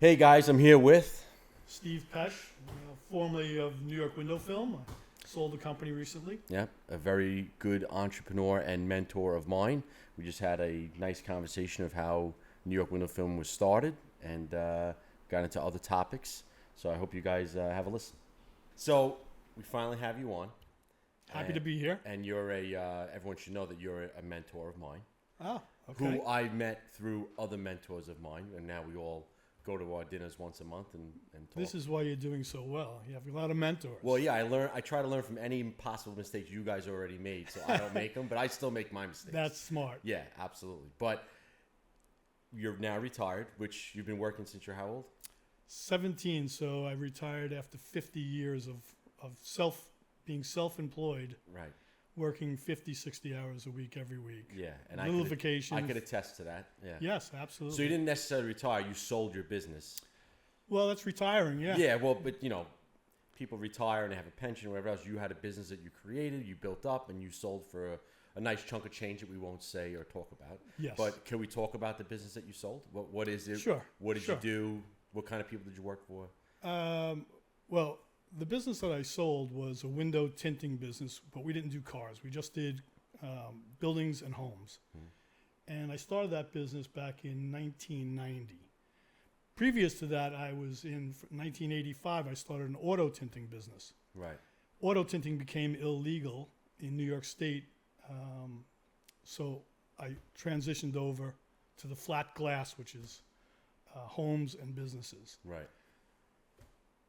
Hey guys, I'm here with. Steve Pesce, formerly of New York Window Film. I sold the company recently. Yeah, a very good entrepreneur and mentor of mine. We just had a nice conversation of how New York Window Film was started and got into other topics. So I hope you guys have a listen. So we finally have you on. Happy to be here. And you're everyone should know that you're a mentor of mine. Oh, okay. Who I met through other mentors of mine, and now we all go to our dinners once a month and talk. This is why you're doing so well. You have a lot of mentors. Well, yeah, I try to learn from any possible mistakes you guys already made, so I don't make them, but I still make my mistakes. That's smart. Yeah, absolutely. But you're now retired, which you've been working since you're how old? 17, so I retired after 50 years of being self-employed. Right. Working 50, 60 hours a week every week. Yeah, and little vacation. I could attest to that. Yeah. Yes, absolutely. So you didn't necessarily retire; you sold your business. Well, that's retiring. Yeah. Yeah. Well, but people retire and they have a pension or whatever else. You had a business that you created, you built up, and you sold for a nice chunk of change that we won't say or talk about. Yes. But can we talk about the business that you sold? What is it? Sure. What did you do? What kind of people did you work for? Well, the business that I sold was a window tinting business, but we didn't do cars. We just did buildings and homes. And I started that business back in 1990. Previous to that, I was in 1985, I started an auto tinting business. Right. Auto tinting became illegal in New York State, so I transitioned over to the flat glass, which is homes and businesses. Right.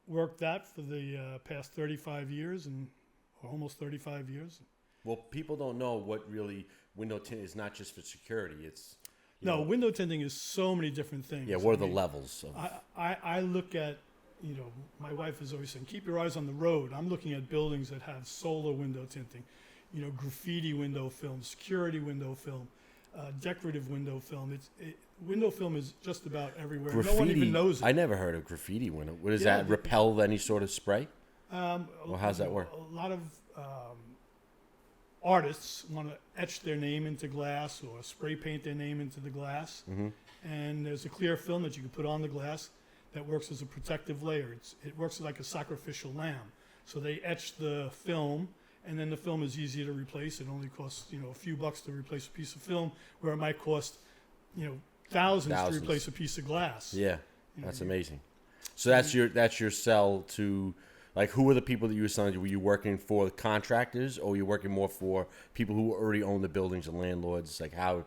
Worked that for the past 35 years or almost 35 years. Well, people don't know what really window tint is. Not just for security. It's window tinting is so many different things. Yeah, what are the levels of? I look at, my wife is always saying, keep your eyes on the road. I'm looking at buildings that have solar window tinting, graffiti window film, security window film, decorative window film. Window film is just about everywhere. Graffiti, no one even knows it. I never heard of graffiti window. What does that repel any sort of spray? Well, how does that work? A lot of artists want to etch their name into glass or spray paint their name into the glass. Mm-hmm. And there's a clear film that you can put on the glass that works as a protective layer. It works like a sacrificial lamb. So they etch the film, and then the film is easy to replace. It only costs a few bucks to replace a piece of film, where it might cost thousands to replace a piece of glass. Yeah, that's amazing. So that's your sell to, like, who were the people that you were selling to? Were you working for contractors, or were you working more for people who already own the buildings and landlords? Like how'd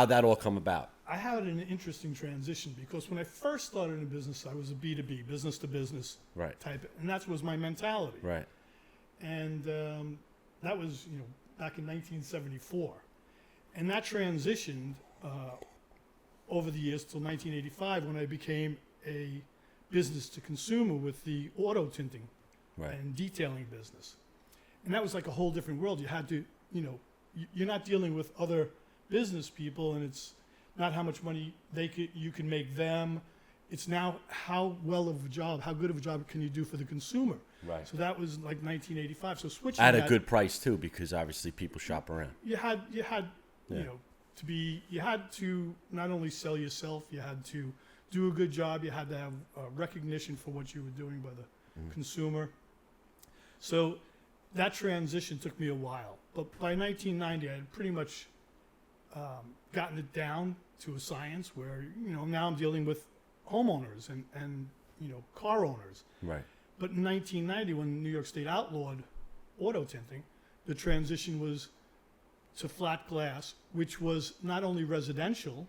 that all come about? I had an interesting transition because when I first started in business, I was a B2B, business to business type, and that was my mentality. Right. And that was back in 1974, and that transitioned over the years till 1985 when I became a business to consumer with the auto tinting and detailing business. And that was like a whole different world. You had to, you're not dealing with other business people, and it's not how much money you can make them. It's now how good of a job can you do for the consumer. Right. So that was like 1985. So switching at a good price too, because obviously people shop around. You had you had to not only sell yourself, you had to do a good job, you had to have recognition for what you were doing by the consumer. So that transition took me a while. But by 1990, I had pretty much gotten it down to a science where, now I'm dealing with homeowners and car owners. Right. But in 1990, when New York State outlawed auto tinting, the transition was to flat glass, which was not only residential,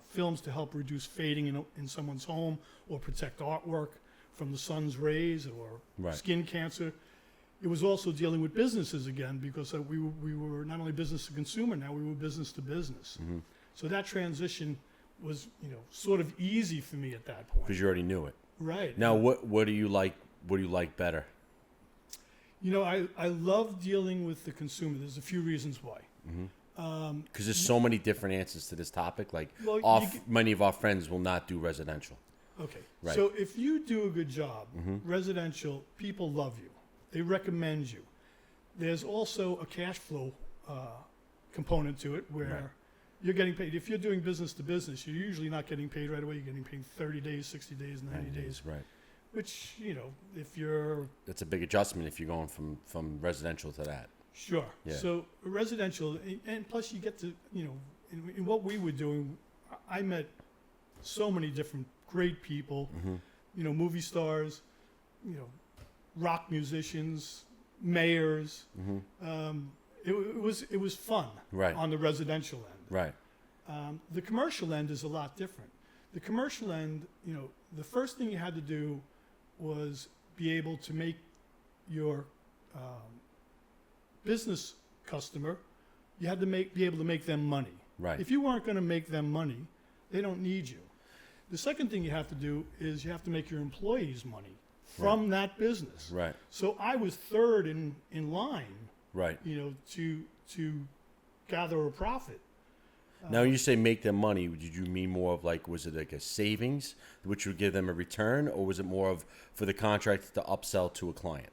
films to help reduce fading in someone's home or protect artwork from the sun's rays or skin cancer. It was also dealing with businesses again, because we were not only business to consumer, now we were business to business. Mm-hmm. So that transition was sort of easy for me at that point. Because you already knew it. Right. Now, what do you like? What do you like better? I love dealing with the consumer. There's a few reasons why. Because there's so many different answers to this topic. Like, many of our friends will not do residential. Okay. Right. So if you do a good job, residential, people love you. They recommend you. There's also a cash flow component to it where you're getting paid. If you're doing business to business, you're usually not getting paid right away. You're getting paid 30 days, 60 days, 90 days. Right. Which, if you're... That's a big adjustment if you're going from residential to that. Sure. Yeah. So residential, and plus you get to, in what we were doing, I met so many different great people, movie stars, rock musicians, mayors. It was fun on the residential end. Right. The commercial end is a lot different. The commercial end, the first thing you had to do was be able to make your business customer, you had to be able to make them money. Right. If you weren't going to make them money, they don't need you. The second thing you have to do is you have to make your employees money from that business. Right. So I was third in line. Right. To gather a profit. Now, when you say make them money, did you mean more of was it like a savings, which would give them a return, or was it more of for the contract to upsell to a client?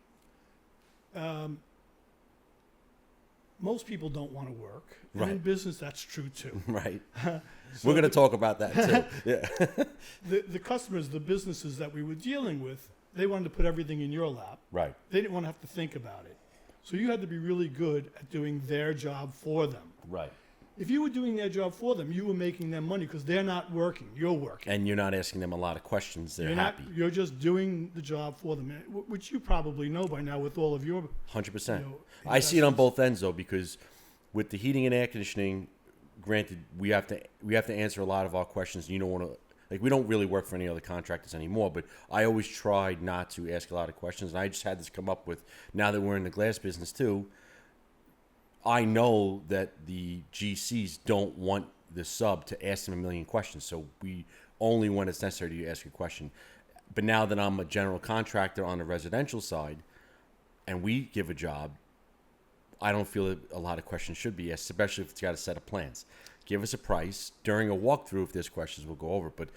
Most people don't want to work. And Right. in business, that's true too. Right. So We're going to talk about that too. Yeah. the customers, the businesses that we were dealing with, they wanted to put everything in your lap. Right. They didn't want to have to think about it. So you had to be really good at doing their job for them. Right. If you were doing their job for them, you were making them money because they're not working. You're working. And you're not asking them a lot of questions. They're You're happy. you're just doing the job for them, which you probably know by now with all of your 100%. I see it on both ends though, because with the heating and air conditioning, granted, we have to answer a lot of our questions. You don't want to, we don't really work for any other contractors anymore, but I always tried not to ask a lot of questions. And I just had this come up with, now that we're in the glass business too, I know that the GCs don't want the sub to ask them a million questions. So we only when it's necessary to ask a question. But now that I'm a general contractor on the residential side and we give a job, I don't feel that a lot of questions should be asked, especially if it's got a set of plans. Give us a price. During a walkthrough, if there's questions, we'll go over it. But,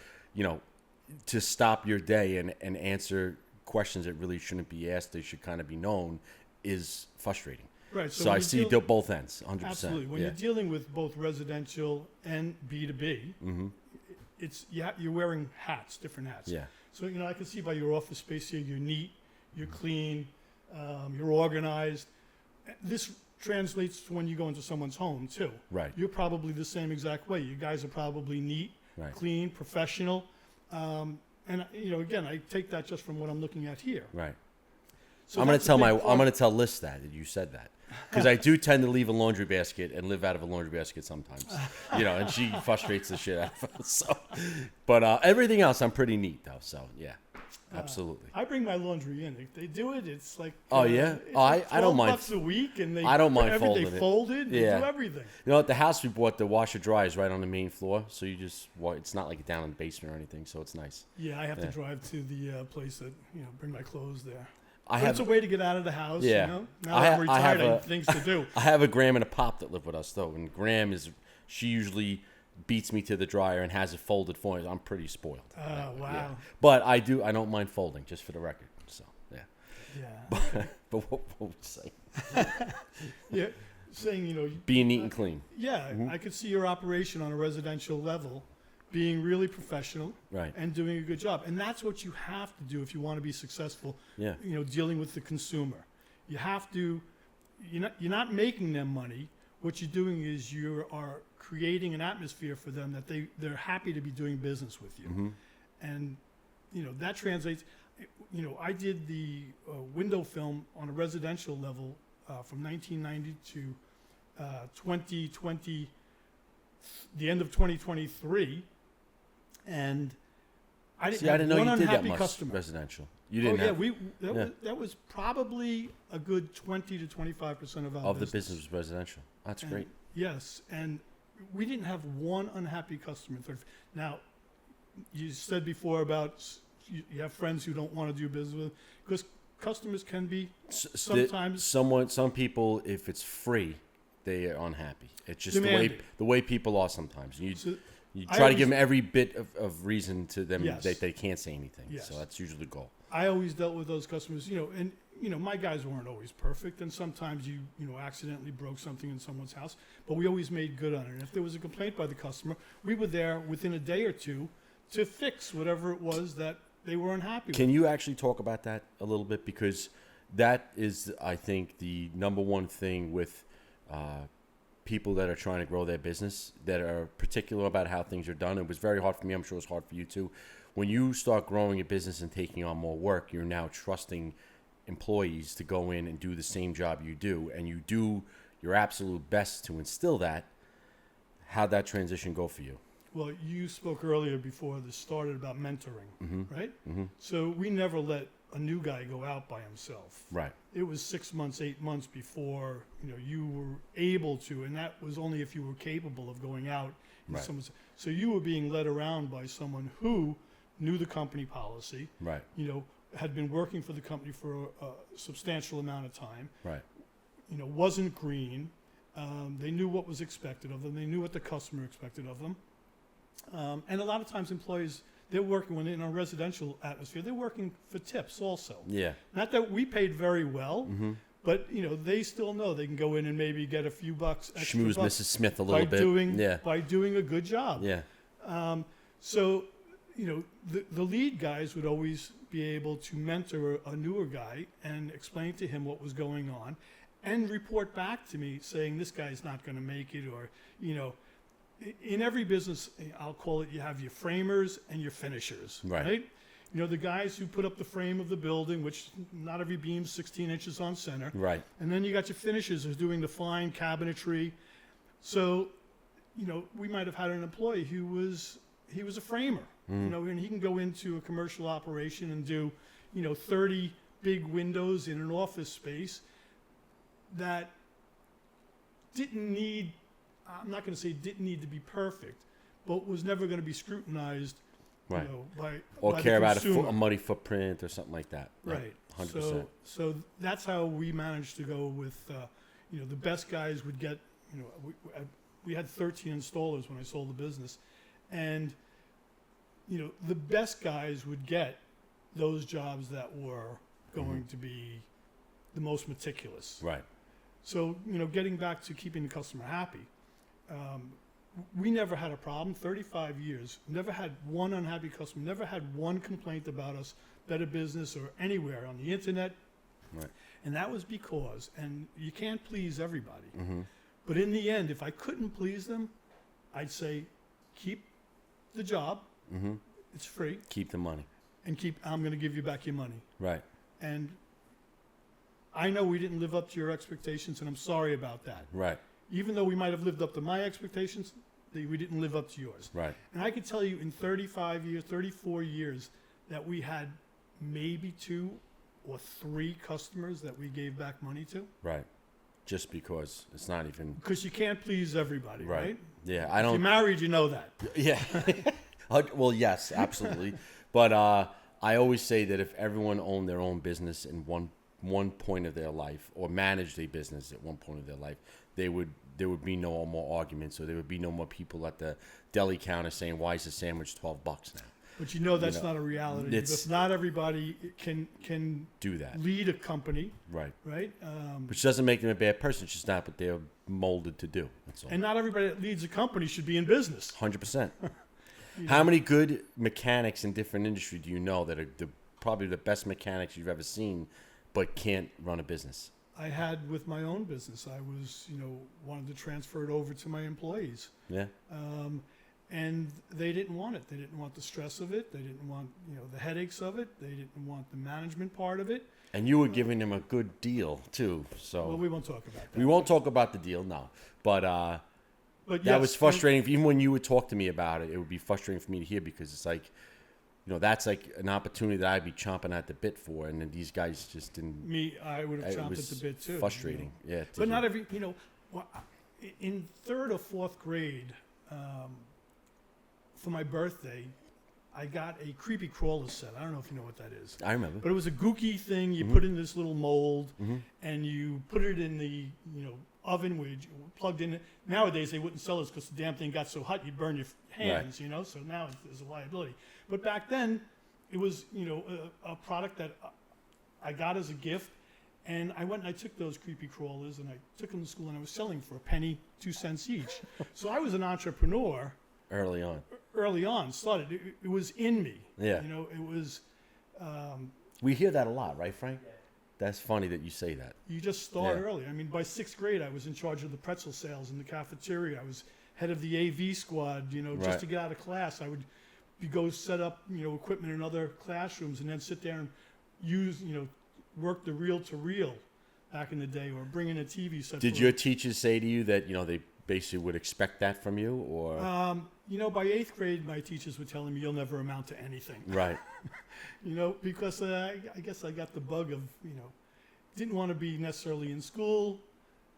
to stop your day and answer questions that really shouldn't be asked, they should kind of be known, is frustrating. Right. So I see both ends, 100%. Absolutely. When you're dealing with both residential and B2B, it's you're wearing hats, different hats. Yeah. So, I can see by your office space here, you're neat, you're clean, you're organized. This translates to when you go into someone's home, too. Right. You're probably the same exact way. You guys are probably neat, Right. clean, professional. And, again, I take that just from what I'm looking at here. Right. So I'm going that's to a tell big part. I'm going to tell Liz that you said that. Because I do tend to leave a laundry basket and live out of a laundry basket sometimes, and she frustrates the shit out of us. So, but everything else, I'm pretty neat though. So yeah, absolutely. I bring my laundry in. If they do it, it's like Oh, yeah? it's Oh, like I don't mind. $12 a week, and they I don't mind everything folding it. folded. They Yeah. do everything. At the house we bought, the washer dryer is right on the main floor, so you just it's not like down in the basement or anything, so it's nice. Yeah, I have to Yeah. drive to the place that bring my clothes there. I But have it's a way to get out of the house. Yeah. Now I I'm ha- I retired, have I a- have things to do. I have a Graham and a Pop that live with us though, and Graham she usually beats me to the dryer and has it folded for me. I'm pretty spoiled. Oh, wow. Yeah. But I don't mind folding, just for the record. So yeah. Yeah. But what would you say? Yeah. Saying, Being neat and clean. yeah, I could see your operation on a residential level being really professional Right. and doing a good job. And that's what you have to do if you want to be successful, Yeah. dealing with the consumer. You have to, you're not making them money. What you're doing is you are creating an atmosphere for them that they're happy to be doing business with you. And, that translates, I did the window film on a residential level from 1990 to 2020, the end of 2023, and I didn't See, I have didn't know one you did that unhappy much customer. residential. You Oh didn't yeah, have that was probably a good 20 to 25% of our of the business was residential. That's And- great. Yes, and we didn't have one unhappy customer. Now, you said before about you have friends who don't want to do business with, because customers can be sometimes Some people, if it's free, they are unhappy. It's just demanding. the way people are sometimes. You So I try to give always- them every bit of reason to them Yes. that they can't say anything. Yes. So that's usually the goal. I always dealt with those customers, and my guys weren't always perfect, and sometimes you accidentally broke something in someone's house, but we always made good on it. And if there was a complaint by the customer, we were there within a day or two to fix whatever it was that they were unhappy with. Can you actually talk about that a little bit? Because that is, I think, the number one thing with people that are trying to grow their business, that are particular about how things are done. It was very hard for me. I'm sure it's hard for you too. When you start growing a business and taking on more work, you're now trusting employees to go in and do the same job you do, and you do your absolute best to instill that. How'd that transition go for you? Well, you spoke earlier before this started about mentoring, right? Mm-hmm. So we never let a new guy go out by himself. Right. It was 6 months, 8 months before you were able to, and that was only if you were capable of going out. Right. So you were being led around by someone who knew the company policy. Right. Had been working for the company for a substantial amount of time. Right. Wasn't green. They knew what was expected of them. They knew what the customer expected of them. And a lot of times employees, they're working when in a residential atmosphere, they're working for tips also. Yeah. Not that we paid very well, but they still know they can go in and maybe get a few bucks extra Schmooze bucks Mrs. Smith a little bit. by doing a good job. Yeah. So the lead guys would always be able to mentor a newer guy and explain to him what was going on, and report back to me saying this guy's not going to make it, or in every business, I'll call it, you have your framers and your finishers, right? The guys who put up the frame of the building, which not every beam's 16 inches on center. Right. And then you got your finishers who's doing the fine cabinetry. So, we might have had an employee who was a framer, and he can go into a commercial operation and do, 30 big windows in an office space that didn't need, I'm not going to say didn't need to be perfect, but was never going to be scrutinized, right. by care the about consumer. a muddy footprint or something like that. Right. 100%. So that's how we managed to go with, the best guys would get, we had 13 installers when I sold the business, and the best guys would get those jobs that were going to be the most meticulous. Right. So, getting back to keeping the customer happy, we never had a problem, 35 years, never had one unhappy customer, never had one complaint about us, Better Business or anywhere on the internet. Right. And that was because, and you can't please everybody, but in the end, if I couldn't please them, I'd say, keep the job, it's free, Keep the money. and I'm going to give you back your money. Right. And I know we didn't live up to your expectations, and I'm sorry about that. Right. Even though we might have lived up to my expectations, we didn't live up to yours. Right. And I can tell you in 35 years, 34 years, that we had maybe 2 or 3 customers that we gave back money to. Right. Just because it's not even. Because you can't please everybody, right? Yeah. I If you're don't. married, you know that. Yeah. Well, yes, absolutely. But I always say that if everyone owned their own business in one point of their life, or managed a business at one point of their life, there would be no more arguments, or there would be no more people at the deli counter saying, "Why is the sandwich $12 now?" But that's not a reality. Because not everybody can do that. Lead a company, Right. right? Which doesn't make them a bad person. It's just not what they're molded to do. That's all. And not everybody that leads a company should be in business. 100%. How many good mechanics in different industries do you know that are probably the best mechanics you've ever seen, but can't run a business? I had with my own business. I was, wanted to transfer it over to my employees. Yeah. And they didn't want it. They didn't want the stress of it. They didn't want, the headaches of it. They didn't want the management part of it. And you were giving them a good deal too. So Well, we won't talk about that. we won't talk about the deal now. But But that yes, was frustrating. Even when you would talk to me about it, it would be frustrating for me to hear, because it's like, that's like an opportunity that I'd be chomping at the bit for, and then these guys just didn't. I would have It chomped was at the bit too. frustrating. Yeah. But not every, in 3rd or 4th grade, for my birthday, I got a creepy crawler set. I don't know if you know what that is. I remember. But it was a gooky thing. You put in this little mold, and you put it in the oven where you plugged in it. Nowadays they wouldn't sell this because the damn thing got so hot you'd burn your hands. So now there's a liability. But back then, it was a product that I got as a gift, And I went and I took those creepy crawlers and I took them to school and I was selling for a penny, 2 cents each. So I was an entrepreneur Early on. early on. Started. It was in me. Yeah. You know, it was. We hear that a lot, right, Frank? That's funny that you say that. You just start Yeah. early. I mean, by 6th grade, I was in charge of the pretzel sales in the cafeteria. I was head of the AV squad. You know, Right. just to get out of class, I would go set up, you know, equipment in other classrooms and then sit there and use, you know, work the reel to reel back in the day, or bring in a TV set. Did your teachers say to you that, you know, they basically would expect that from you, or? You know, by 8th grade, my teachers were telling me you'll never amount to anything. Right. You know, because I guess I got the bug of, you know, didn't want to be necessarily in school,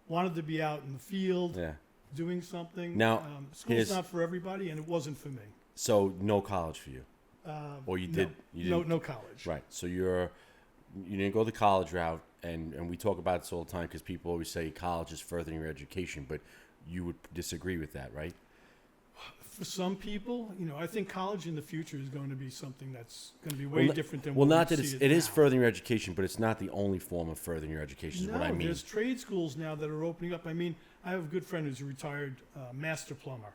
wanted to be out in the field, Yeah. doing something. Now, school's here's- not for everybody, and it wasn't for me. So no college for you, or you did? No, You no, didn't? no college. Right. So you didn't go the college route, and we talk about this all the time because people always say college is furthering your education, but you would disagree with that, right? For some people, you know, I think college in the future is going to be something that's going to be way Well, different than Well, what not we that see it is now. furthering your education, but it's not the only form of furthering your education. Is No, what I mean. there's trade schools now that are opening up. I mean, I have a good friend who's a retired master plumber.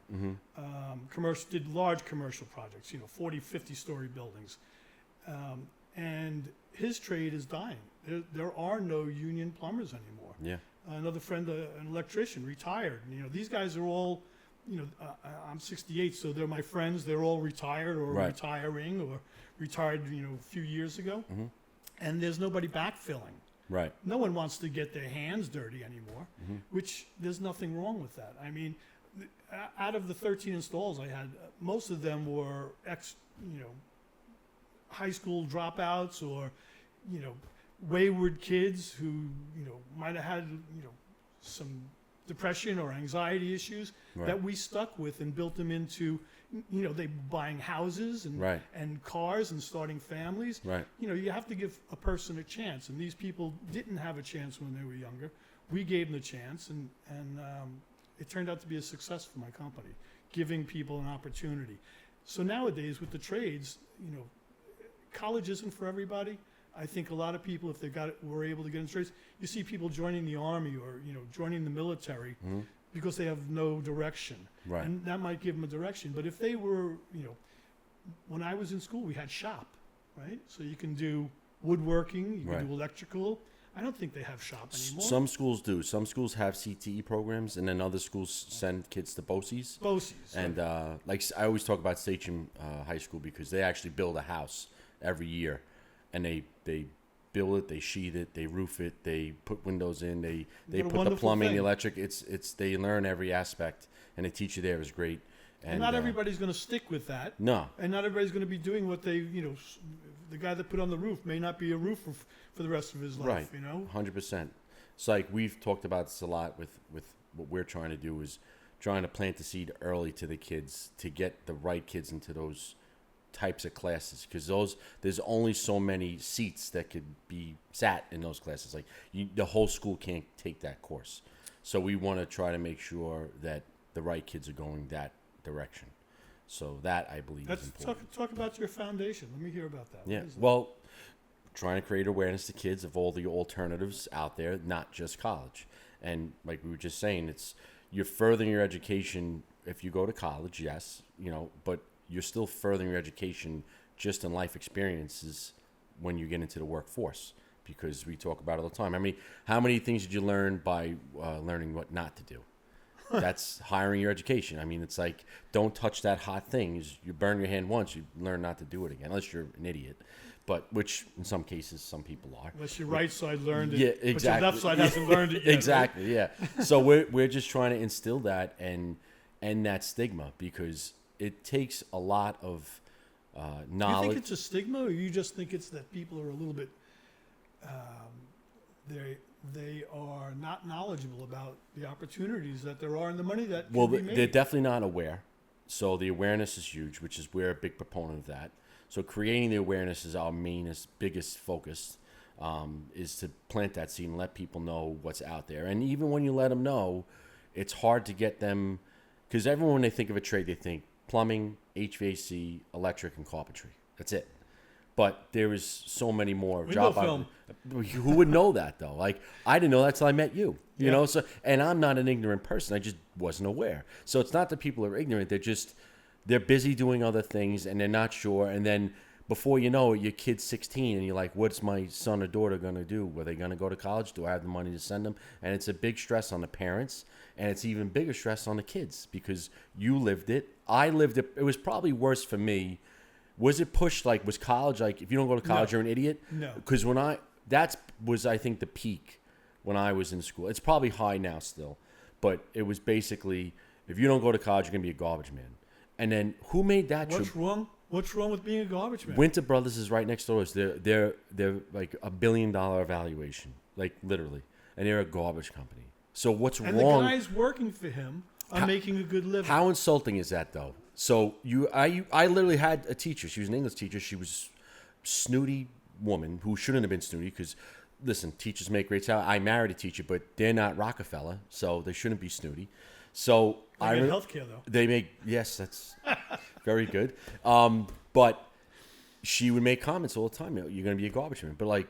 Did large commercial projects, you know, 40, 50-story buildings. And his trade is dying. There are no union plumbers anymore. Yeah. Another friend, an electrician, retired. You know, these guys are all, you know, I'm 68, so they're my friends. They're all retired or Right. retiring or retired, you know, a few years ago. And there's nobody backfilling. Right. No one wants to get their hands dirty anymore, which there's nothing wrong with that. I mean, out of the 13 installs I had, most of them were high school dropouts or, you know, wayward kids who, you know, might have had, you know, some depression or anxiety issues Right. that we stuck with and built them into, you know, they buying houses and Right. and cars and starting families. Right. You know, you have to give a person a chance, and these people didn't have a chance when they were younger. We gave them the chance, and it turned out to be a success for my company, giving people an opportunity. So nowadays with the trades, you know, college isn't for everybody. I think a lot of people, if were able to get into trades, you see people joining the army or, you know, joining the military because they have no direction. Right. And that might give them a direction. But if they were, you know, when I was in school, we had shop, right? So you can do woodworking, you can Right. do electrical. I don't think they have shop anymore. Some schools do. Some schools have CTE programs, and then other schools send kids to BOCES. BOCES. And I always talk about Sachem High School because they actually build a house every year, and they build it, they sheathe it, they roof it, they put windows in, they What a put the wonderful plumbing, thing. the electric. It's they learn every aspect, and the teacher there is great. And not everybody's going to stick with that. No. And not everybody's going to be doing what they, you know, the guy that put on the roof may not be a roofer for the rest of his life, Right. you know? 100%. It's like we've talked about this a lot with what we're trying to do is trying to plant the seed early to the kids to get the right kids into those types of classes because there's only so many seats that could be sat in those classes. Like the whole school can't take that course. So we want to try to make sure that the right kids are going that direction. So that I believe is important. Talk about your foundation. Let me hear about that. Yeah. What is that? Well, trying to create awareness to kids of all the alternatives out there, not just college. And like we were just saying, you're furthering your education if you go to college, yes, you know, but you're still furthering your education just in life experiences when you get into the workforce, because we talk about it all the time. How many things did you learn by learning what not to do? That's hiring your education. I mean, it's like, don't touch that hot thing. You burn your hand once, you learn not to do it again, unless you're an idiot. But which in some cases, some people are. Unless your right side learned it, Yeah, exactly. but your left side hasn't learned it yet. Exactly, yeah. So we're just trying to instill that and that stigma, because it takes a lot of Do you knowledge. think it's a stigma, or you just think it's that people are a little bit, they are not knowledgeable about the opportunities that there are and the money that Well, can be made? they're definitely not aware. So the awareness is huge, which is we're a big proponent of that. So creating the awareness is our biggest focus, is to plant that seed and let people know what's out there. And even when you let them know, it's hard to get them, because everyone, when they think of a trade, they think plumbing, HVAC, electric, and carpentry. That's it. but there is so many more Window job film. Who would know that though? Like I didn't know that till I met you. You Yeah. know, so and I'm not an ignorant person. I just wasn't aware. So it's not that people are ignorant. They're busy doing other things and they're not sure. And then before you know it, your kid's 16 and you're like, what's my son or daughter going to do? Are they going to go to college? Do I have the money to send them? And it's a big stress on the parents. And it's even bigger stress on the kids because you lived it. I lived it. It was probably worse for me. Was it pushed like, was college like, if you don't go to college, No. you're an idiot? No. Because was I think the peak when I was in school. It's probably high now still. But it was basically, if you don't go to college, you're going to be a garbage man. And then who made that What's wrong? What's wrong with being a garbage man? Winter Brothers is right next door to us. They're like $1 billion valuation, like literally, and they're a garbage company. So what's and wrong? the guys working for him are making a good living. How insulting is that, though? So I literally had a teacher. She was an English teacher. She was snooty woman who shouldn't have been snooty because, listen, teachers make great salary. I married a teacher, but they're not Rockefeller, so they shouldn't be snooty. So They get healthcare though. They make that's very good. But she would make comments all the time. You're going to be a garbage man. But like,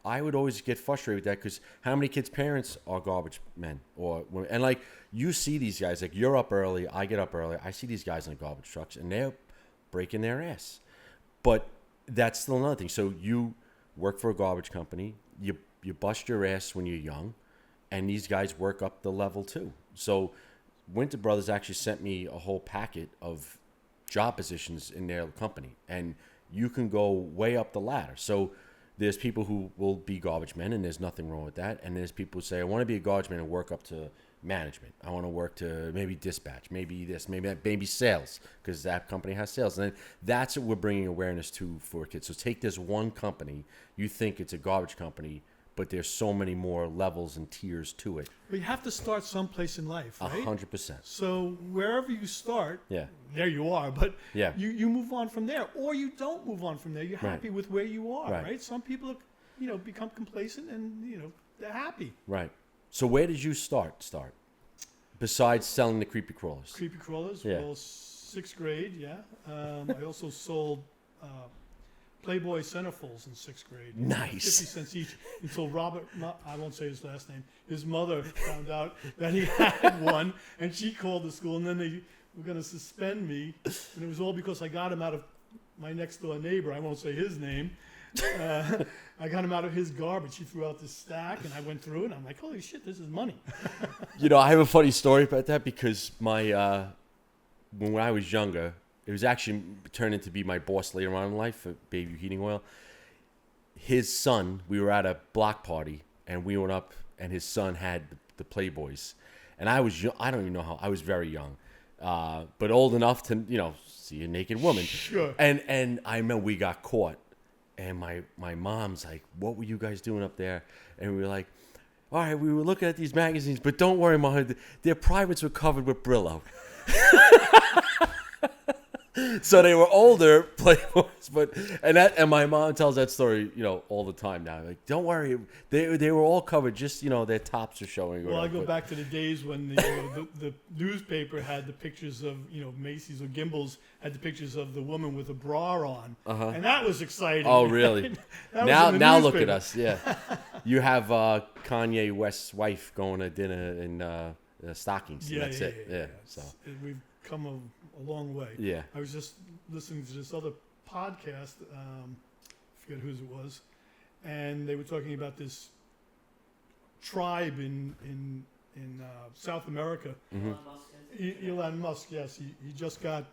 I would always get frustrated with that because how many kids' parents are garbage men and like you see these guys like you're up early, I get up early. I see these guys in the garbage trucks and they're breaking their ass. But that's still another thing. So you work for a garbage company. You bust your ass when you're young, and these guys work up the level too. So Winter Brothers actually sent me a whole packet of job positions in their company, and you can go way up the ladder. So there's people who will be garbage men, and there's nothing wrong with that. And there's people who say, I want to be a garbage man and work up to management. I want to work to maybe dispatch, maybe this, maybe that, maybe sales, because that company has sales. And then that's what we're bringing awareness to for kids. So take this one company, you think it's a garbage company, but there's so many more levels and tiers to it. But you have to start someplace in life, right? 100%. So wherever you start, Yeah. there you are. But Yeah. you move on from there, or you don't move on from there. You're happy with where you are, Right. right? Some people, become complacent, and they're happy. Right. So where did you start? Besides selling the creepy crawlers? Creepy crawlers. Yeah. Well, 6th grade, yeah. I also sold Playboy centerfolds in 6th grade. Nice. 50 cents each until Robert, I won't say his last name, his mother found out that he had one, and she called the school, and then they were going to suspend me. And it was all because I got him out of my next door neighbor. I won't say his name. I got him out of his garbage. He threw out this stack, and I went through it, and I'm like, holy shit, this is money. I have a funny story about that because my when I was younger, it was actually turned into be my boss later on in life for Baby Heating Oil. His son, we were at a block party, and we went up, and his son had the Playboys. And I was I don't even know how, I was very young, but old enough to, see a naked woman. Sure. And I remember we got caught. And my mom's like, what were you guys doing up there? And we were like, all right, we were looking at these magazines, but don't worry, Mom, their privates were covered with Brillo. So they were older Playboys, and my mom tells that story, all the time now. Like, don't worry, they were all covered, just their tops are showing. Well, I go back to the days when the newspaper had the pictures of Macy's or Gimbel's had the pictures of the woman with a bra on, and that was exciting. Oh, really? That was now in the look at newspaper. us. Yeah, you have Kanye West's wife going to dinner in stockings. And that's it. Yeah. So We've come a long way. Yeah. I was just listening to this other podcast, I forget whose it was, and they were talking about this tribe in South America. Elon Musk, yes, he just got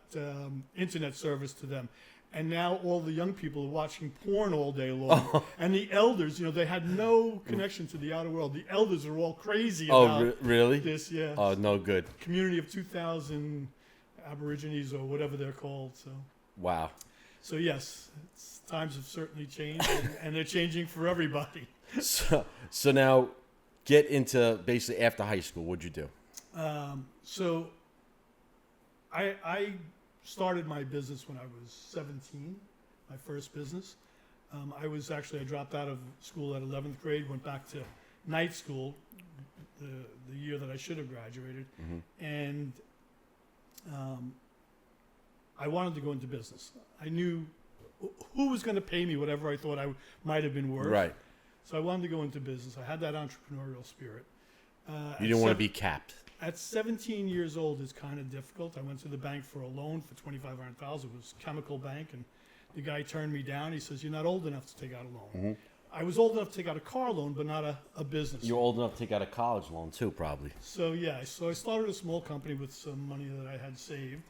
internet service to them. And now all the young people are watching porn all day long. And the elders, they had no connection to the outer world. The elders are all crazy about really? this, yeah. Oh, no good. Community of 2,000 Aborigines or whatever they're called. So Wow. So yes, times have certainly changed, and they're changing for everybody. So now, get into basically after high school. What'd you do? So I started my business when I was 17, my first business. I dropped out of school at 11th grade, went back to night school the year that I should have graduated, and I wanted to go into business. I knew who was going to pay me whatever I thought I might have been worth. Right. So I wanted to go into business. I had that entrepreneurial spirit. You didn't want to be capped. At 17 years old, it's kind of difficult. I went to the bank for a loan for $2,500. It was Chemical Bank, and the guy turned me down. He says, "You're not old enough to take out a loan." Mm-hmm. I was old enough to take out a car loan, but not a business. You're old enough to take out a college loan too, probably. So yeah, so I started a small company with some money that I had saved,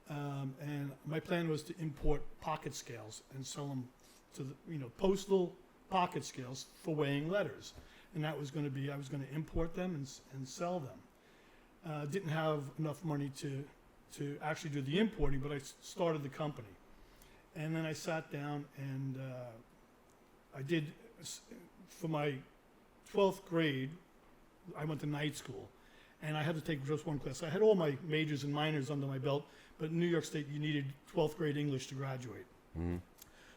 and my plan was to import pocket scales and sell them to the postal pocket scales for weighing letters, and that was going to be I was going to import them and sell them. Didn't have enough money to actually do the importing, but I started the company, and then I sat down and I did for my 12th grade. I went to night school, and I had to take just one class. I had all my majors and minors under my belt, but in New York State, you needed 12th grade English to graduate. Mm-hmm.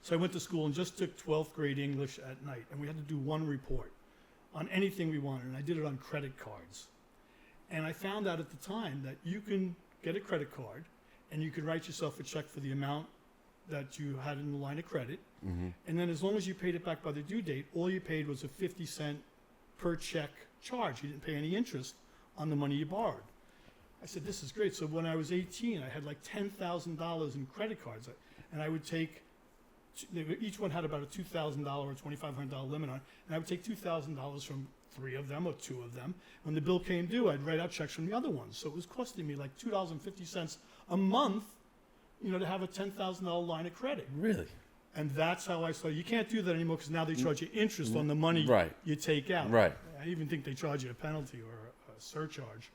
So I went to school and just took 12th grade English at night, and we had to do one report on anything we wanted, and I did it on credit cards. And I found out at the time that you can get a credit card, and you could write yourself a check for the amount that you had in the line of credit, Mm-hmm. and then as long as you paid it back by the due date, all you paid was a 50-cent per check charge. You didn't pay any interest on the money you borrowed. I said, this is great. So when I was 18, I had like $10,000 in credit cards, and I would take, each one had about a $2,000 or $2,500 limit on it, and I would take $2,000 from 3 of them or 2 of them. When the bill came due, I'd write out checks from the other ones. So it was costing me like $2.50 a month, to have a $10,000 line of credit. Really? And that's how I started. You can't do that anymore because now they charge you interest on the money Right. you take out. Right. I even think they charge you a penalty or a surcharge.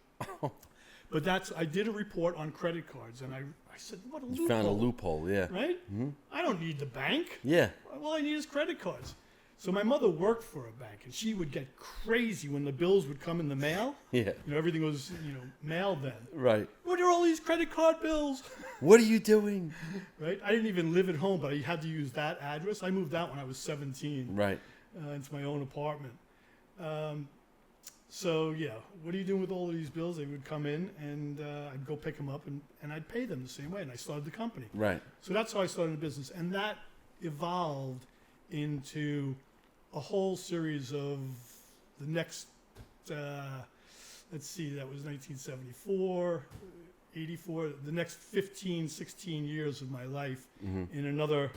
But I did a report on credit cards, and I said, what a loophole. You found a loophole, yeah. Right? Mm-hmm. I don't need the bank. Yeah. All I need is credit cards. So my mother worked for a bank, and she would get crazy when the bills would come in the mail. Yeah. Everything was, mailed then. Right. What are all these credit card bills? What are you doing? Right? I didn't even live at home, but I had to use that address. I moved out when I was 17 Right. into my own apartment. So, yeah, what are you doing with all of these bills? They would come in, and I'd go pick them up, and I'd pay them the same way, and I started the company. Right. So that's how I started the business, and that evolved into a whole series of the next, let's see, that was 1974, 84, the next 15, 16 years of my life Mm-hmm. in another,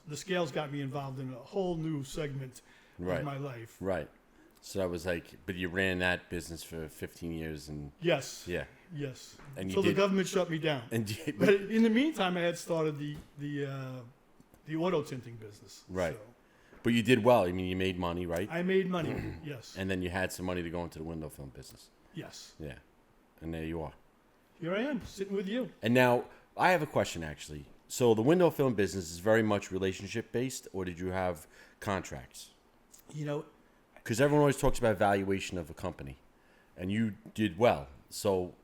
the scales got me involved in a whole new segment Right. of my life. Right. So that was like, but you ran that business for 15 years, and Yes. yeah. Yes. And you Until the did- government shut me down. And But in the meantime, I had started the auto tinting business. Right. So but you did well. I mean, you made money, right? I made money. Yes. And then you had some money to go into the window film business. Yes. Yeah. And there you are. Here I am, sitting with you. And now I have a question, actually. So the window film business is very much relationship based, or did you have contracts? Because everyone always talks about valuation of a company, and you did well. So,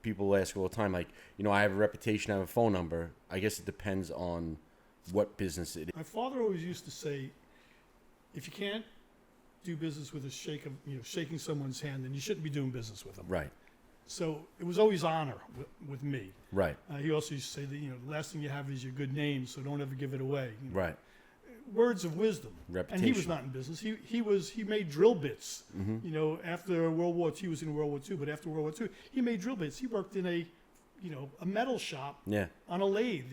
people ask all the time, like, I have a reputation, I have a phone number. I guess it depends on what business it is. My father always used to say, if you can't do business with a shaking someone's hand, then you shouldn't be doing business with them. Right, So it was always honor with me. right, He also used to say that, the last thing you have is your good name, so don't ever give it away. right. Words of wisdom. Reputation. And he was not in business. He made drill bits. Mm-hmm. After World War II, he was in World War II, but after World War II, he made drill bits. He worked in a metal shop Yeah. on a lathe.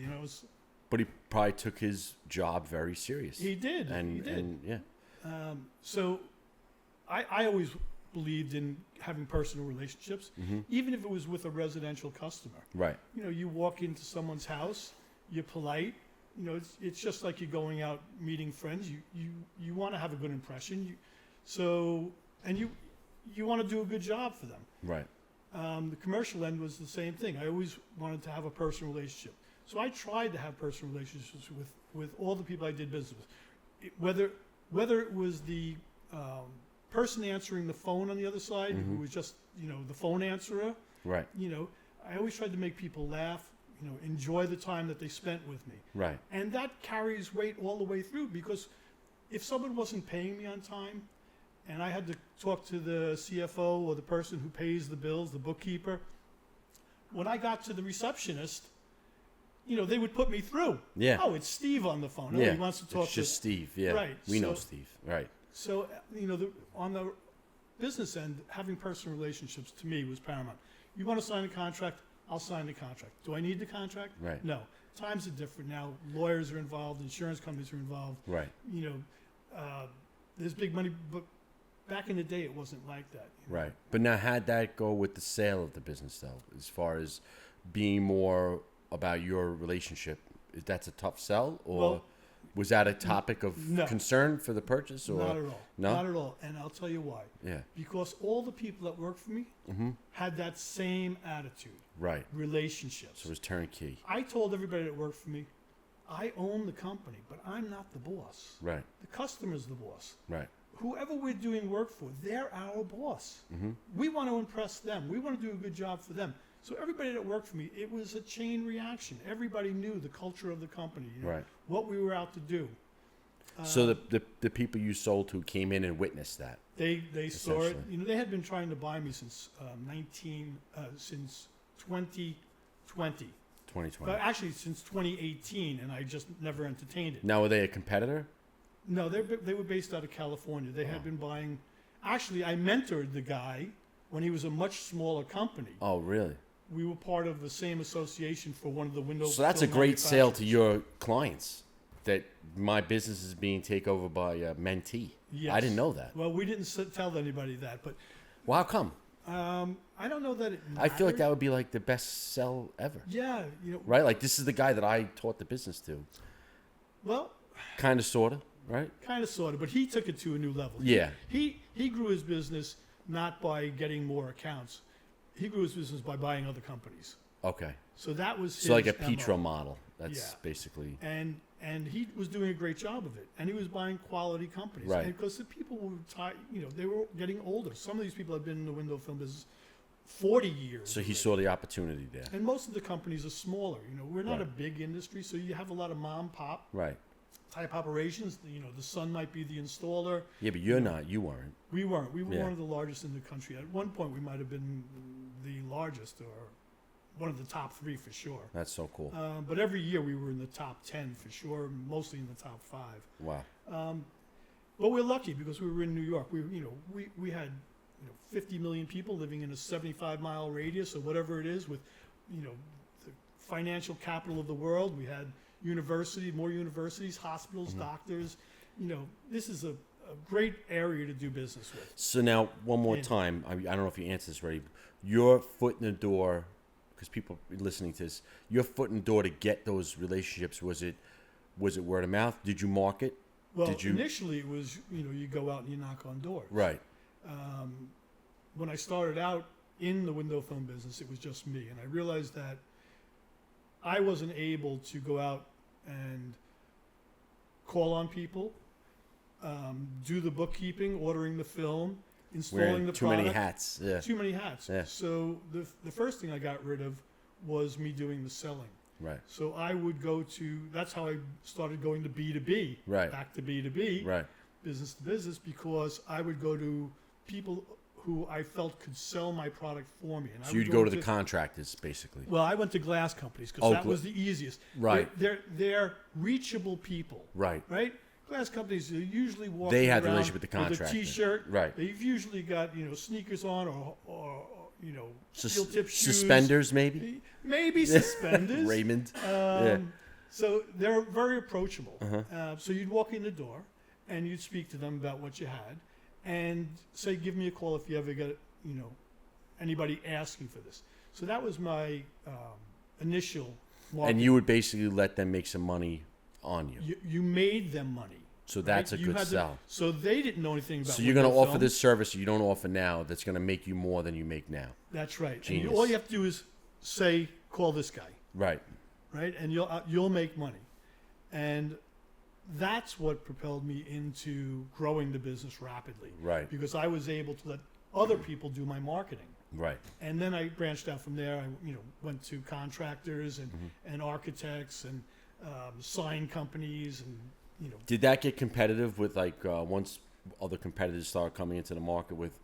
But he probably took his job very serious. He did. And, he did. and yeah. So I always believed in having personal relationships, Mm-hmm. even if it was with a residential customer. Right, You walk into someone's house, you're polite. It's just like you're going out meeting friends. You want to have a good impression. You want to do a good job for them. right, The commercial end was the same thing. I always wanted to have a personal relationship. So I tried to have personal relationships with all the people I did business with. Whether it was the person answering the phone on the other side, who was just, the phone answerer, right, I always tried to make people laugh, enjoy the time that they spent with me. right, And that carries weight all the way through, because if someone wasn't paying me on time and I had to talk to the CFO or the person who pays the bills, the bookkeeper, when I got to the receptionist, they would put me through. Yeah. Oh, it's Steve on the phone. Oh, Yeah. he wants to talk It's just Steve. Yeah. Right. We know Steve. Right. So, on the business end, having personal relationships to me was paramount. You want to sign a contract? I'll sign the contract. Do I need the contract? Right. No. Times are different now. Lawyers are involved. Insurance companies are involved. Right. There's big money, but back in the day, it wasn't like that. Right. But now, how'd that go with the sale of the business, though? As far as being more about your relationship, that's a tough sell, or Well, was that a topic of no. concern for the purchase? Or Not at all. No? Not at all. And I'll tell you why. Yeah. Because all the people that worked for me had that same attitude. Right. Relationships. So it was turnkey. I told everybody that worked for me, I own the company, but I'm not the boss. Right. The customer's the boss. Right. Whoever we're doing work for, they're our boss. We want to impress them. We want to do a good job for them. So everybody that worked for me, it was a chain reaction. Everybody knew the culture of the company, Right. what we were out to do. So the people you sold to came in and witnessed that. They saw it. Essentially. They had been trying to buy me since 2020. 2020. Actually, since 2018, and I just never entertained it. Now, were they a competitor? No, they were based out of California. They had been buying. Actually, I mentored the guy when he was a much smaller company. Oh, really? We were part of the same association for one of the window. So that's a film great sale to manufacturers. your clients, that my business is being taken over by a mentee. Yes. I didn't know that. Well, we didn't tell anybody that, but Well, how come? I don't know that it. I feel like that mattered. would be like the best sell ever. Yeah, Right? Like, this is the guy that I taught the business to. Well, Kind of, sort of, right? kind of, sort of, but he took it to a new level. Yeah. He grew his business not by getting more accounts. He grew his business by buying other companies. Okay. So that was his So like a MO. Petro model. That's Yeah. basically... And he was doing a great job of it, and he was buying quality companies. Right. And because the people were they were getting older. Some of these people had been in the window film business 40 years. So he already. saw the opportunity there. And most of the companies are smaller. We're not Right. a big industry, so you have a lot of mom pop Right. type operations. The son might be the installer. Yeah, but you're not. You weren't. We weren't. We were Yeah. one of the largest in the country. At one point, we might have been the largest, or one of the top 3 for sure. That's so cool. But every year we were in the top 10 for sure, mostly in the top 5. Wow. But we're lucky because we were in New York. We had 50 million people living in a 75-mile radius or whatever it is, with the financial capital of the world. We had more universities, hospitals, doctors. This is a great area to do business with. So now, one more And- time, I don't know if you answered this already. Your foot in the door, because people listening to this, your foot in the door to get those relationships, was it word of mouth? Did you market? Well, Did you- initially it was, you go out and you knock on doors. Right. When I started out in the window film business, it was just me. And I realized that I wasn't able to go out and call on people, do the bookkeeping, ordering the film, installing Wearing the too product. many hats. Yeah. Too many hats. Yeah. So the first thing I got rid of was me doing the selling. Right. So I would go to, that's how I started going to B2B. Right. Back to B2B. Right. Business to business, because I would go to people who I felt could sell my product for me. And I So would you'd go to the contractors, basically. Well, I went to glass companies because Oh, that was the easiest. Right. They're reachable people. Right. Right? Glass companies are usually walking They had the around relationship with the contractor. a T-shirt. Right. They've usually got sneakers on or steel-tip shoes. Suspenders, maybe? Maybe suspenders. Raymond. Yeah. So they're very approachable. Uh-huh. So you'd walk in the door and you'd speak to them about what you had and say, give me a call if you ever get, anybody asking for this. So that was my initial marketing. And you would basically let them make some money on you. You made them money. So that's right? a You good had to- sell. So they didn't know anything about So you're going to window offer film. this service you don't offer now that's going to make you more than you make now. That's right. And Genius. all you have to do is say, call this guy. Right. Right? And you'll make money. And that's what propelled me into growing the business rapidly. Right. Because I was able to let other people do my marketing. Right. And then I branched out from there. I went to contractors and architects and sign companies and Did that get competitive with once other competitors start coming into the market with,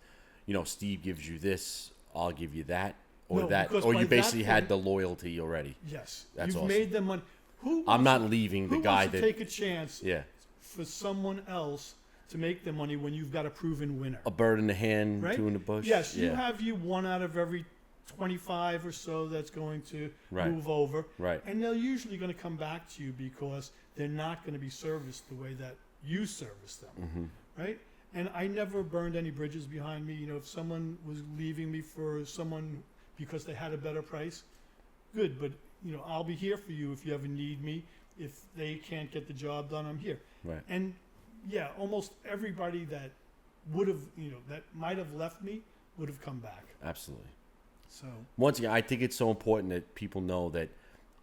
Steve gives you this, I'll give you that? or No, that, because or by you that basically had point- the loyalty already. Yes, That's you've awesome. made them money. Who I'm wants not to- leaving the who guy wants to that. take a chance Yeah, for someone else to make the money when you've got a proven winner? a bird in the hand, Right? two in the bush. Yes, yeah. you have one out of every 25 or so that's going to Right. move over. Right. And they're usually going to come back to you because they're not going to be serviced the way that you service them. Mm-hmm. Right? And I never burned any bridges behind me. You know, if someone was leaving me for someone because they had a better price, good. But, you know, I'll be here for you if you ever need me. If they can't get the job done, I'm here. Right. And yeah, almost everybody that would have, you know, that might have left me would have come back. Absolutely. So Once again, I think it's so important that people know that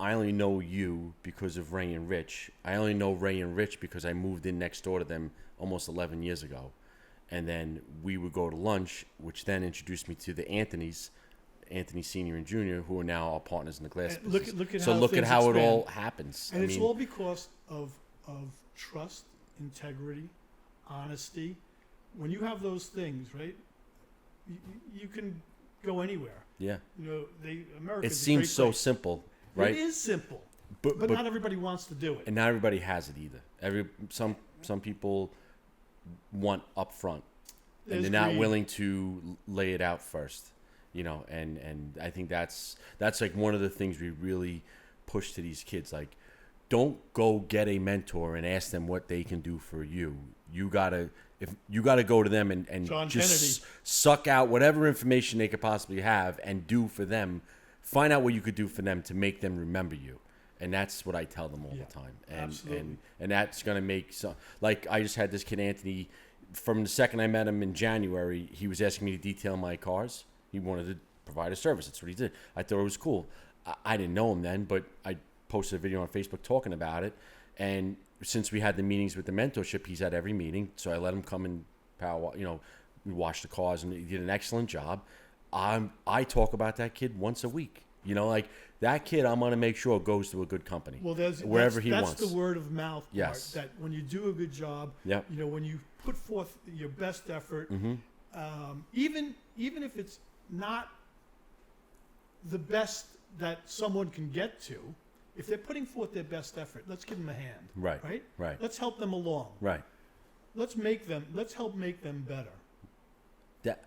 I only know you because of Ray and Rich. I only know Ray and Rich because I moved in next door to them almost 11 years ago. And then we would go to lunch, which then introduced me to the Anthonys, Anthony Sr. and Jr., who are now our partners in the glass And business. look at So how look at things how it expand. all happens. And I it's mean, all because of trust, integrity, honesty. When you have those things, right, you can go anywhere. yeah. You know, America. It seems so simple, right? It is simple, But but not everybody wants to do it. and not everybody has it either. Some people want upfront, and There's they're not greed. willing to lay it out first. You know, and I think that's like one of the things we really push to these kids. Like, don't go get a mentor and ask them what they can do for you. You gotta go to them and John just Kennedy. suck out whatever information they could possibly have and do for them. Find out what you could do for them to make them remember you. And that's what I tell them all Yeah, the time. absolutely. And that's gonna make some, like, I just had this kid Anthony. From the second I met him in January, he was asking me to detail my cars. He wanted to provide a service. That's what he did. I thought it was cool. I didn't know him then, but I posted a video on Facebook talking about it. And since we had the meetings with the mentorship, he's at every meeting. So I let him come and we washed the cars, and he did an excellent job. I talk about that kid once a week. You know, like, that kid, I'm going to make sure goes to a good company. Well, wherever that's, he that's wants. the word of mouth part. Yes. That when you do a good job, Yep. you know, when you put forth your best effort, Mm-hmm. even if it's not the best that someone can get to, if they're putting forth their best effort, let's give them a hand. Right. Right. Right. Let's help them along. Right. Let's help make them better. That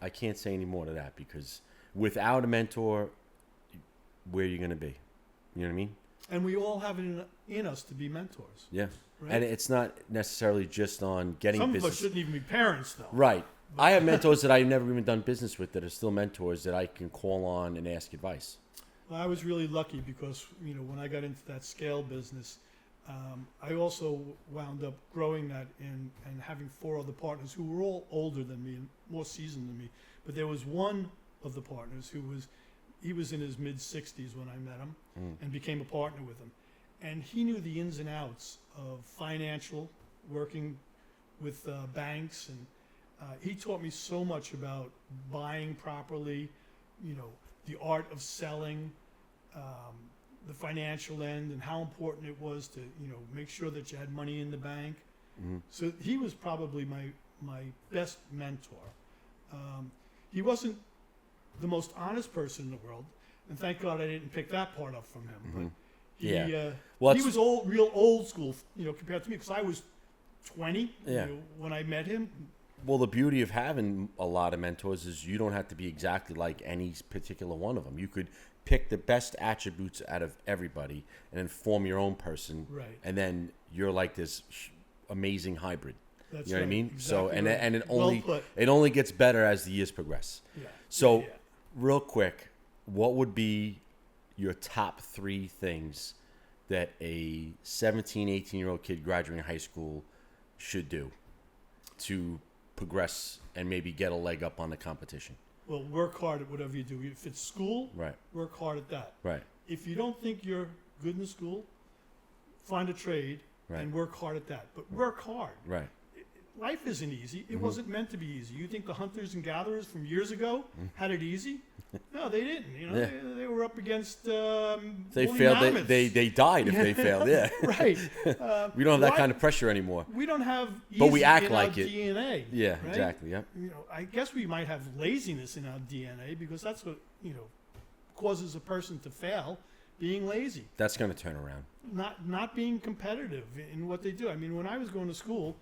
I can't say any more to that, because without a mentor, where are you going to be? You know what I mean? And we all have it in us to be mentors. Yeah. Right? And it's not necessarily just on getting Some business. of us shouldn't even be parents, though. Right. I have mentors that I've never even done business with that are still mentors that I can call on and ask advice. Well, I was really lucky because, you know, when I got into that scale business, I also wound up growing that and having 4 other partners who were all older than me and more seasoned than me. But there was one of the partners he was in his mid-60s when I met him and became a partner with him. And he knew the ins and outs of financial, working with banks, and he taught me so much about buying properly, you know, the art of selling, the financial end, and how important it was to, you know, make sure that you had money in the bank. So he was probably my best mentor. He wasn't the most honest person in the world, and thank God I didn't pick that part up from him. But he, Yeah. Well, he it's- was real old school, you know, compared to me, because I was 20 Yeah. you know, when I met him. Well, the beauty of having a lot of mentors is you don't have to be exactly like any particular one of them. You could pick the best attributes out of everybody and then form your own person. Right. And then you're like this amazing hybrid. That's You know what I right. mean? So Exactly right. and it Well only put. it only gets better as the years progress. Yeah. So Yeah. real quick, what would be your top 3 things that a 17, 18-year-old kid graduating high school should do to progress and maybe get a leg up on the competition? Well, work hard at whatever you do. If it's school, Right. work hard at that. Right. If you don't think you're good in school, find a trade Right. and work hard at that. But work hard. Right. Life isn't easy. It wasn't meant to be easy. You think the hunters and gatherers from years ago had it easy? No, they didn't. You know, Yeah. they were up against. They woolly failed. mammoths. They died if they failed. Yeah. Right. We don't have that Why- kind of pressure anymore. We don't have. But we easy act in like our it. DNA. Yeah. right? Exactly. Yep. You know, I guess we might have laziness in our DNA because that's what causes a person to fail, being lazy, That's going to turn around. not being competitive in what they do. I mean, when I was going to school,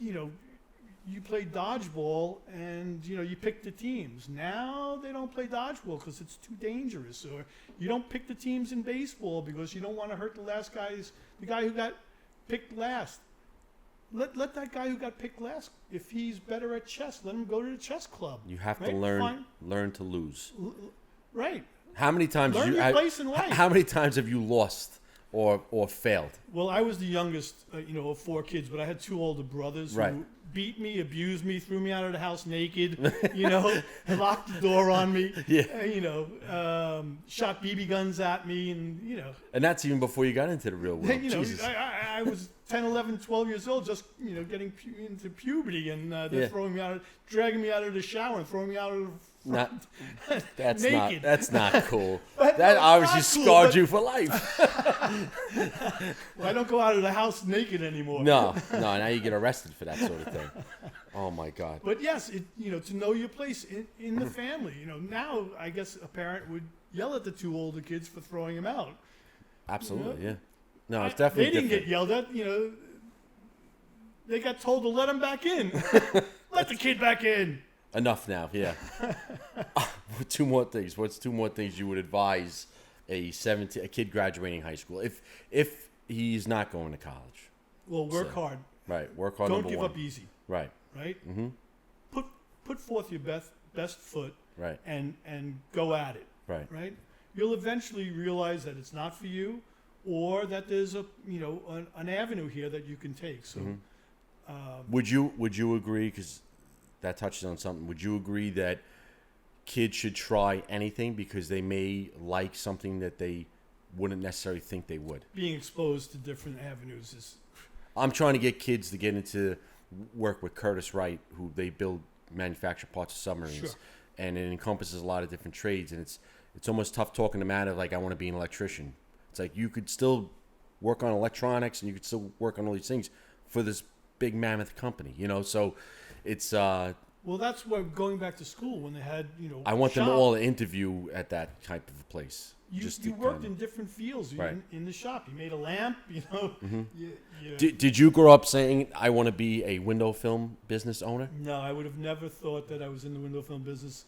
you played dodgeball and you picked the teams. Now they don't play dodgeball because it's too dangerous, or you don't pick the teams in baseball because you don't want to hurt the guy who got picked last. Let that guy who got picked last, if he's better at chess, let him go to the chess club. You have to right? learn to lose. Right. How many times Learn your place in life. How many times have you lost or failed? Well, I was the youngest, of 4 kids, but I had 2 older brothers Right. who beat me, abused me, threw me out of the house naked, locked the door on me, shot BB guns at me, and And that's even before you got into the real world. Jesus. I was 10, 11, 12 years old, just getting into puberty, and they're dragging me out of the shower and throwing me out of the naked. That's not cool. But That no, it's obviously not cool, scarred but- you for life. Well, I don't go out of the house naked anymore. No. Now you get arrested for that sort of thing. Oh my God. But yes, to know your place in the family. Now I guess a parent would yell at the 2 older kids for throwing him out. Absolutely, yeah. No, it's definitely They didn't different. get yelled at. They got told to let him back in. Let the kid back in. Enough now, yeah. 2 more things. What's 2 more things you would advise a kid graduating high school if he's not going to college? Well, work So, hard. Right, work hard. Don't number give one. up easy. Right. Right. Mm-hmm. Put forth your best foot. Right. And go at it. Right. Right. You'll eventually realize that it's not for you, or that there's an avenue here that you can take. So. Would you agree? Because that touches on something. Would you agree that kids should try anything because they may like something that they wouldn't necessarily think they would? Being exposed to different avenues is. I'm trying to get kids to get into work with Curtis Wright, who they manufacture parts of submarines, Sure. and it encompasses a lot of different trades. And it's almost tough talking them out of like I want to be an electrician. It's like you could still work on electronics and you could still work on all these things for this big mammoth company, So it's. Well, that's where going back to school when they had I want them shop, all to interview at that type of a place. You worked in different fields Right. in the shop. You made a lamp. Mm-hmm. You, Did you grow up saying I want to be a window film business owner? No, I would have never thought that I was in the window film business.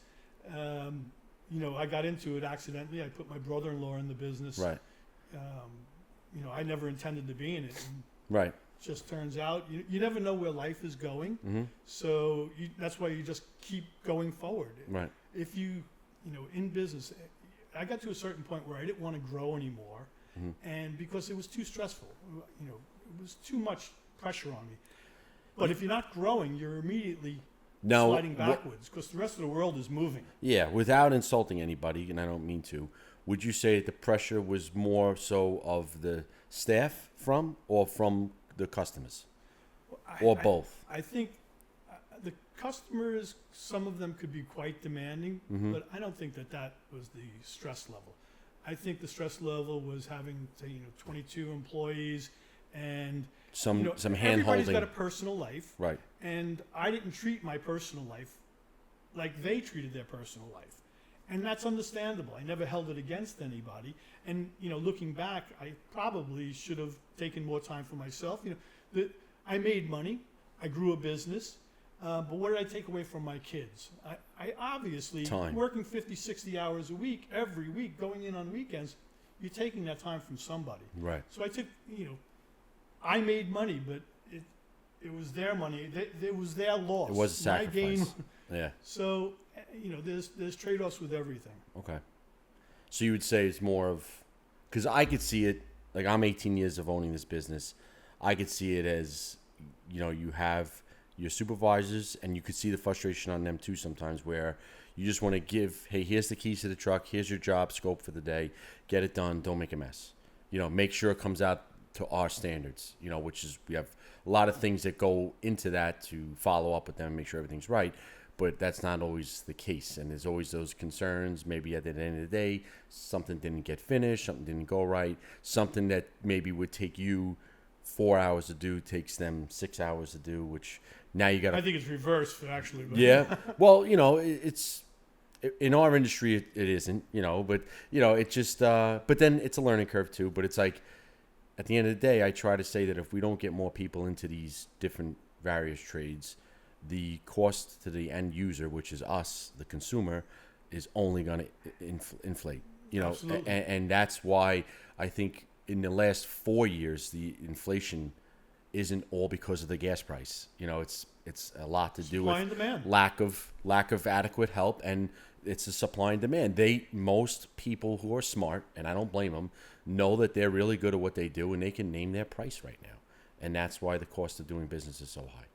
I got into it accidentally. I put my brother-in-law in the business. Right. I never intended to be in it. And Right. just turns out you never know where life is going. Mm-hmm. So that's why you just keep going forward. Right. If in business, I got to a certain point where I didn't want to grow anymore. Mm-hmm. And because it was too stressful, it was too much pressure on me. But if you're not growing, you're immediately sliding backwards because the rest of the world is moving. Yeah, without insulting anybody, and I don't mean to, would you say that the pressure was more so of the staff or from the customers? Or both? I think the customers, some of them could be quite demanding, Mm-hmm. but I don't think that was the stress level. I think the stress level was having 22 employees and Some everybody's hand-holding. got a personal life. Right. And I didn't treat my personal life like they treated their personal life. And that's understandable. I never held it against anybody. And, looking back, I probably should have taken more time for myself. I made money. I grew a business. But what did I take away from my kids? I obviously, Time. working 50, 60 hours a week, every week, going in on weekends, you're taking that time from somebody. Right. So I took, I made money, but it was their money. It was their loss. It was a My gain. sacrifice. Yeah. So, there's trade-offs with everything. Okay. So you would say it's more of, because I could see it, like I'm 18 years of owning this business. I could see it as, you have your supervisors and you could see the frustration on them too sometimes where you just want to give, hey, here's the keys to the truck. Here's your job scope for the day. Get it done. Don't make a mess. Make sure it comes out to our standards, which is, we have a lot of things that go into that to follow up with them and make sure everything's right. but that's not always the case. And there's always those concerns. Maybe at the end of the day, something didn't get finished, something didn't go right, something that maybe would take you 4 hours to do takes them 6 hours to do, which now you got to. I think it's reversed, actually. But Yeah. Well, it's in our industry, it isn't, but, it just, but then it's a learning curve too. But it's like, at the end of the day, I try to say that if we don't get more people into these different various trades, the cost to the end user, which is us, the consumer, is only going to inflate, Absolutely. and that's why I think in the last 4 years, the inflation isn't all because of the gas price. It's a lot to do Supply with and demand. lack of adequate help, and it's a supply and demand. Most people who are smart, and I don't blame them, know that they're really good at what they do, and they can name their price right now, and that's why the cost of doing business is so high.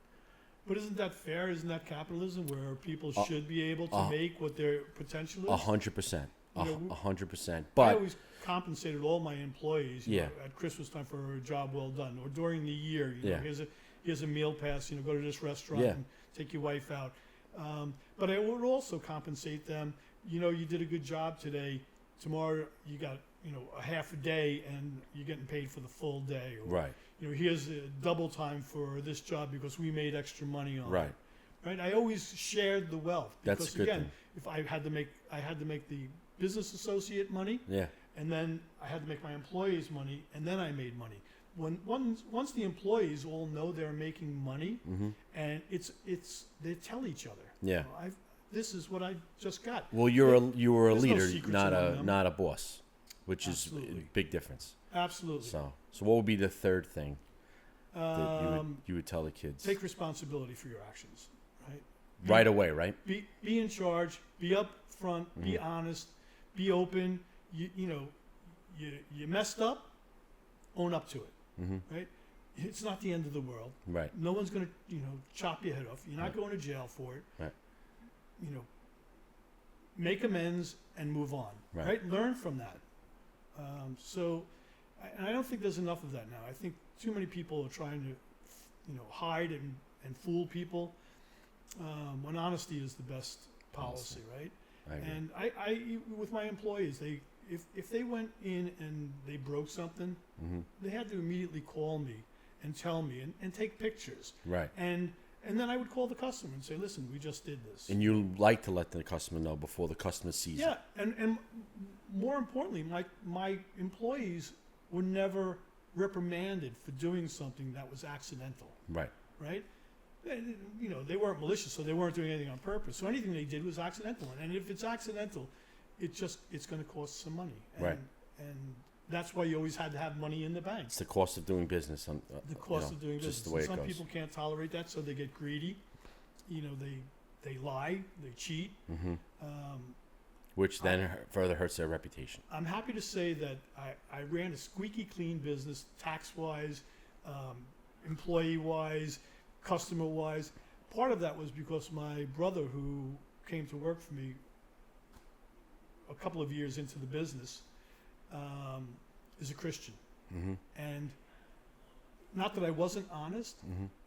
But isn't that fair? Isn't that capitalism, where people should be able to make what their potential is? 100%. You know, 100%. I But always compensated all my employees, Yeah. at Christmas time for a job well done, or during the year. Yeah. Here's a meal pass. Go to this restaurant Yeah. and take your wife out. But I would also compensate them. You did a good job today. Tomorrow you got a half a day, and you're getting paid for the full day. Or, right, here's a double time for this job because we made extra money on right. it. Right. I always shared the wealth, because That's a good again, thing. if I had to make the business associate money, Yeah, and then I had to make my employees money, and then I made money. Once the employees all know they're making money, and they tell each other. Yeah. This is what I just got. Well, you were a There's no leader, secrets not among them. a boss, which is a Absolutely. big difference. Absolutely. So what would be the third thing that you would tell the kids Take responsibility for your actions. Right. right away? Right. Be in charge. Be up front. Be honest. Be open. You messed up. Own up to it. Right. It's not the end of the world. Right. No one's going to chop your head off. You're not going to jail for it. Right. Make amends and move on. Right. Learn from that. And I don't think there's enough of that now. I think too many people are trying to, hide and fool people, when honesty is the best policy, right? I agree. And I with my employees, if they went in and they broke something, they had to immediately call me and tell me and take pictures. Right. And then I would call the customer and say, listen, we just did this. And you like to let the customer know before the customer sees Yeah, it. and more importantly, my employees were never reprimanded for doing something that was accidental, Right. right? They weren't malicious, so they weren't doing anything on purpose. So anything they did was accidental. And if it's accidental, it's going to cost some money. Right. And that's why you always had to have money in the bank. It's the cost of doing business. The cost of doing business. Just the way And it some goes. people can't tolerate that, so they get greedy. They lie, they cheat. Which then further hurts their reputation. I'm happy to say that I ran a squeaky clean business, tax-wise, employee-wise, customer-wise. Part of that was because my brother, who came to work for me a couple of years into the business, is a Christian. And not that I wasn't honest,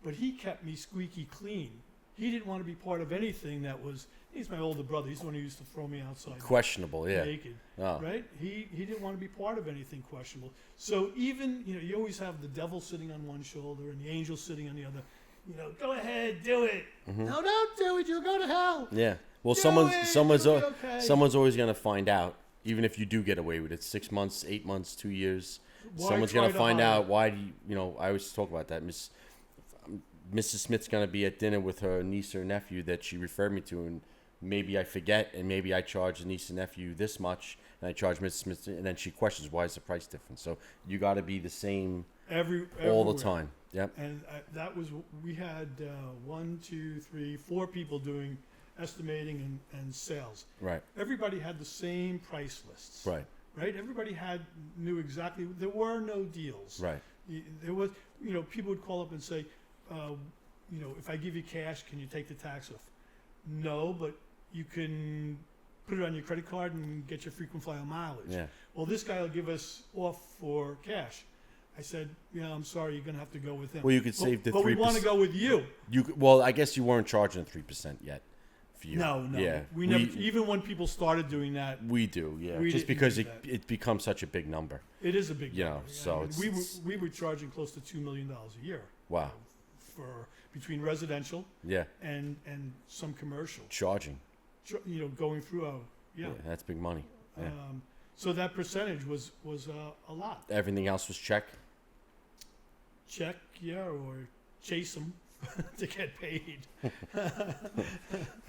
but he kept me squeaky clean. He didn't want to be part of anything that was. He's my older brother. He's the one who used to throw me outside Questionable, yeah. naked, Oh. right? He didn't want to be part of anything questionable. So even you always have the devil sitting on one shoulder and the angel sitting on the other. Go ahead, do it. No, don't do it. You'll go to hell. Yeah. Well, Do someone's it, someone's it'll be al- okay. someone's always gonna find out, even if you do get away with it. 6 months, 8 months, 2 years. Why Someone's try gonna to find hide? out why. I always talk about that. Mrs. Smith's gonna be at dinner with her niece or nephew that she referred me to, and maybe I forget, and maybe I charge the niece and nephew this much, and I charge Mrs. Smith, and then she questions why is the price different. So you got to be the same all Everywhere. the time. Yep. And we had 1, 2, 3, 4 people doing estimating and sales. Right. Everybody had the same price lists. Right. Right. Everybody knew exactly. There were no deals. Right. There was, people would call up and say, if I give you cash, can you take the tax off? No, but you can put it on your credit card and get your frequent flyer mileage. Yeah. Well, this guy will give us off for cash. I said, I'm sorry, you're going to have to go with him. Well, you could save the But we want to 3%. go with you. Well, I guess you weren't charging 3% yet view. No, no. Yeah, We never, even when people started doing that, we do. Yeah, we just didn't because do it that. it becomes such a big number. it is a big You know, number. so I mean, it's- we were charging close to $2 million a year Wow. for between residential Yeah, and some commercial. charging. You know, going through our Yeah, that's big money. Yeah. So that percentage was a lot. Everything else was check. Check, yeah, or chase them to get paid.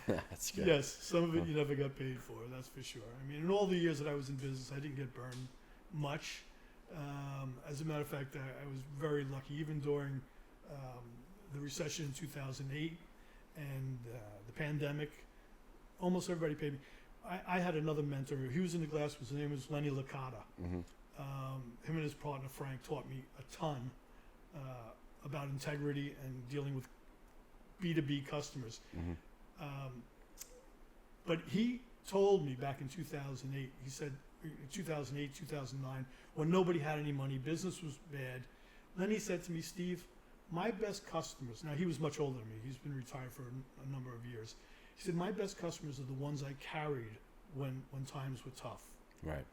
That's good. Yes, some of it you never got paid for, that's for sure. I mean, in all the years that I was in business, I didn't get burned much. As a matter of fact, I was very lucky, even during the recession in 2008 and the pandemic. Almost everybody paid me. I had another mentor. He was in the glass. His name was Lenny Licata. Mm-hmm. Him and his partner Frank taught me a ton about integrity and dealing with B2B customers. Mm-hmm. But he told me back in 2008, he said, 2008, 2009, when nobody had any money, business was bad. Then he said to me, Steve, my best customers, now he was much older than me, he's been retired for a number of years. He said, my best customers are the ones I carried when times were tough. Right.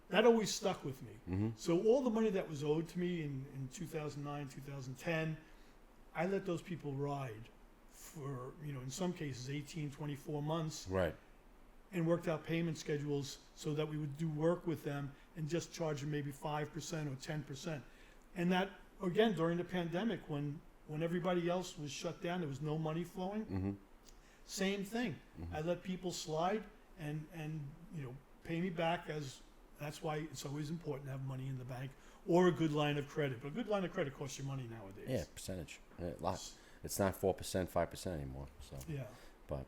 That always stuck with me. Mm-hmm. So all the money that was owed to me in 2009, 2010, I let those people ride for, in some cases 18, 24 months Right. and worked out payment schedules so that we would do work with them and just charge them maybe 5% or 10%. And that, again, during the pandemic when everybody else was shut down, there was no money flowing, Mm-hmm. same thing. Mhm. I let people slide and pay me back. As that's why it's always important to have money in the bank or a good line of credit. But a good line of credit costs you money nowadays. Yeah, percentage. A lot. It's not 4%, 5% anymore. So Yeah.